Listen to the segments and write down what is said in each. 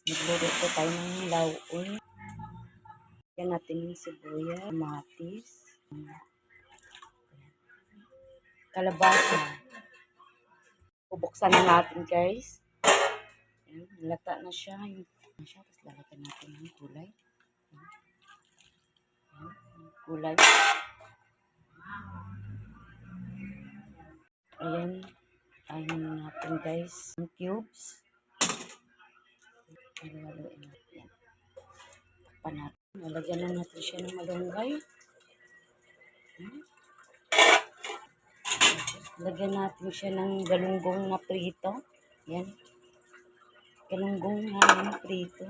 Magluluto tayo ng lauon. Yan natin yung sibuyas, kamatis, kalabasa. Bubuksan na natin, guys. Ayan, nalata na siya. Tapos lalagyan natin ng gulay. Gulay. Ayan. Ayan natin, guys. Yung cubes. Haluin natin. Takpan natin. Nalagyan na natin siya ng malunggay. Lagyan natin siya ng galunggong na prito. Yan. Galunggong na prito.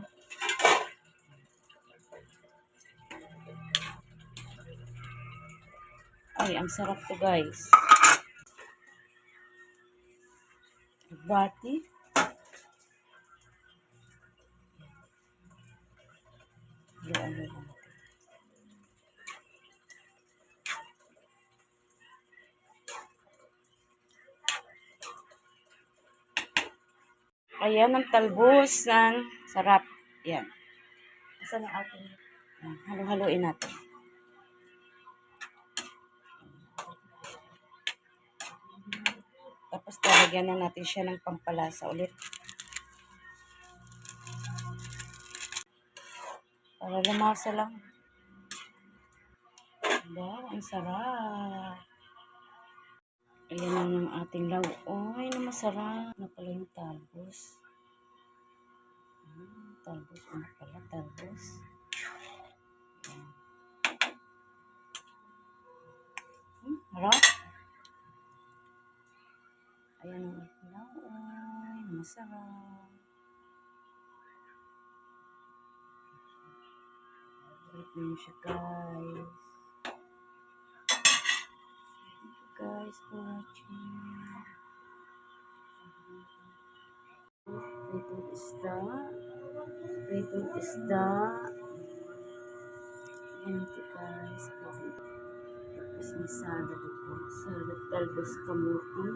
Ay, ang sarap to, guys. Bati. Yan. Ayan ang talbos ng sarap. Yan. Asan ang ating? Halo-haloin natin. Tapos talagyan na natin siya ng pampalasa ulit. Para lumasa lang. Wow, ang sarap. Ayan na ang ating lauoy na masarap. Ano pala yung talbos? Talbos. Ano pala? Talbos. Harap. Ayan ang ating lauoy na masarap. Harap na siya, guys. Guys, for watching. Pritong isda. Ayan ito, guys. Tapos may salad ako. Salad talbos kamuti.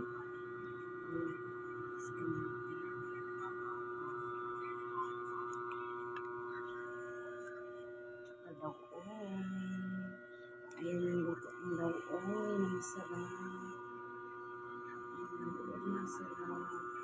Talbos kamuti. Lauoy. Ayan yung luto ang lauoy na masarap. Ang lauoy na masarap.